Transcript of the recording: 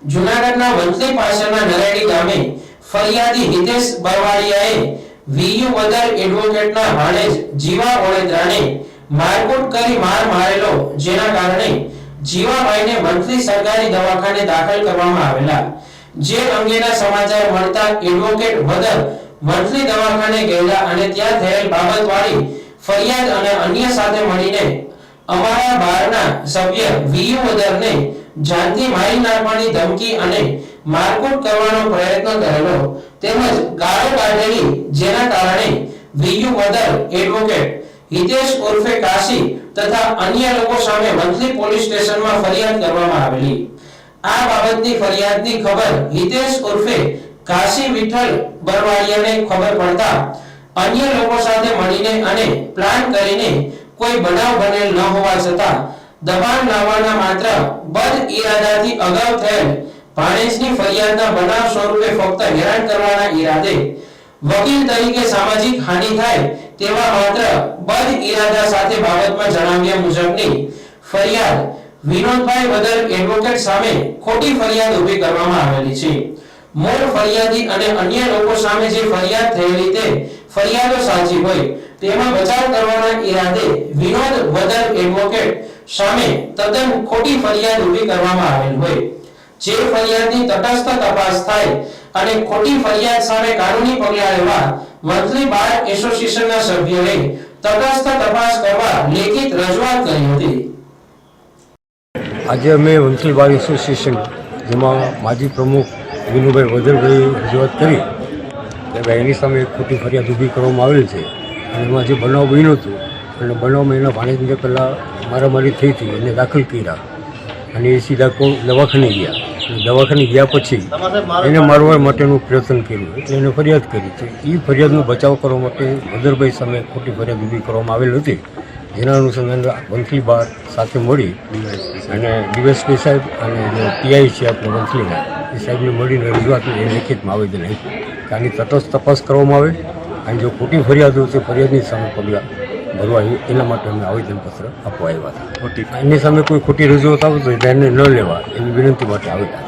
જૂનાગઢના વંથલી પાસેના નરેડી ગામે ફરિયાદી હિતેશ બરવાડિયાએ વીયુ વદર એડવોકેટના ભાણેજ જીવા ઓળેદરાને મારકુટ કરી માર મારેલો, જેના કારણે જીવાભાઈને વંથલી સરકારી દવાખાને દાખલ કરવામાં આવેલા। જે અંગેના સમાચાર મળતા એડવોકેટ વદર વંથલી દવાખાને ગયેલા અને ત્યાં થયેલ બાબતવાળી ફરિયાદ અને અન્ય સાથે મળીને અમારા બારના સભ્ય વીયુ વદરને જાનથી મારી નાખવાની ધમકી અને મારકુટ કરવાનો પ્રયત્ન કરેલો તેમજ ગાળો કાઢેલી, જેના કારણે વીયુ વદર એડવોકેટ હિતેશ ઉર્ફે કાશી તથા અન્ય લોકો સામે વંથલી પોલીસ સ્ટેશનમાં ફરિયાદ કરવામાં આવેલી। આ બાબતની ફરિયાદની ખબર હિતેશ ઉર્ફે કાશી વિઠ્ઠલ બરવાડિયાને ખબર પડતા અન્ય લોકો સાથે મળીને અને પ્લાન કરીને કોઈ બનાવ બનેલ ન હોવા છતાં દબાણ લાવવાના માત્ર બદ ઈરાદાથી અગાઉ થયેલ ભાણેજની ફરિયાદના બનાવ સ્વરૂપે ફક્ત હેરાન કરવાના ઈરાદે વકીલ તરીકે સામાજિક હાનિ થાય તેવા માત્ર બદ ઈરાદા સાથે બાબતમાં જણાવ્યા મુજબની ફરિયાદ વિનોદભાઈ વદર એડવોકેટ સામે ખોટી ફરિયાદ ઊભી કરવામાં આવેલી છે। મૂળ ફરિયાદી અને અન્ય લોકો સામે જે ફરિયાદ થયેલી તે ફરિયાદો સાચી હોય તેમાં બચાવ કરવાના ઈરાદે વિનોદ વદર એડવોકેટ સામે તદ્દન ખોટી ફરિયાદ ઊભી કરવામાં આવેલ હોય। જે ફરિયાદની તટસ્થ તપાસ થાય અને ખોટી ફરિયાદ સામે કાનૂની પગલાં લેવા વંથલી બાર એસોસિએશનના સભ્યોએ તટસ્થ તપાસ કરવા લેખિત રજૂઆત કરી હતી। આજે અમે વંથલી બાર એસોસિએશન, જેમાં માજી પ્રમુખ વિનુભાઈ વદરભાઈ રજૂઆત કરી કે એની સામે ખોટી ફરિયાદ ઊભી કરવામાં આવેલ છે અને એમાં જે બનાવ બન્યો હતો અને બનાવમાં એના ભાણેજને પહેલાં મારામારી થઈ હતી, એને દાખલ કર્યા અને એ સીધા દવાખાને ગયા। દવાખાને ગયા પછી એને મારવા માટેનું પ્રયત્ન કર્યું એટલે એને ફરિયાદ કરી છે। એ ફરિયાદનો બચાવ કરવા માટે વદરભાઈ સામે ખોટી ફરિયાદ ઊભી કરવામાં આવેલ હતી, જેના અનુસંધાને વંથલી બાર સાથે મળી અને ડીવાયએસપી સાહેબ અને જે પીઆઈ છે આપણે વંથલીના એ સાહેબને મળીને રજૂઆત એ લેખિતમાં આવેદન આપ્યું કે આની તટસ્થ તપાસ કરવામાં આવે અને જો ખોટી ફરિયાદ હોય તો ફરિયાદની સામે પગલાં ભરવા એના માટે અમે આવેદનપત્ર આપવા આવ્યા હતા। એની સામે કોઈ ખોટી રજૂઆત આવે તો એને ન લેવા એની વિનંતી માટે આવેલા।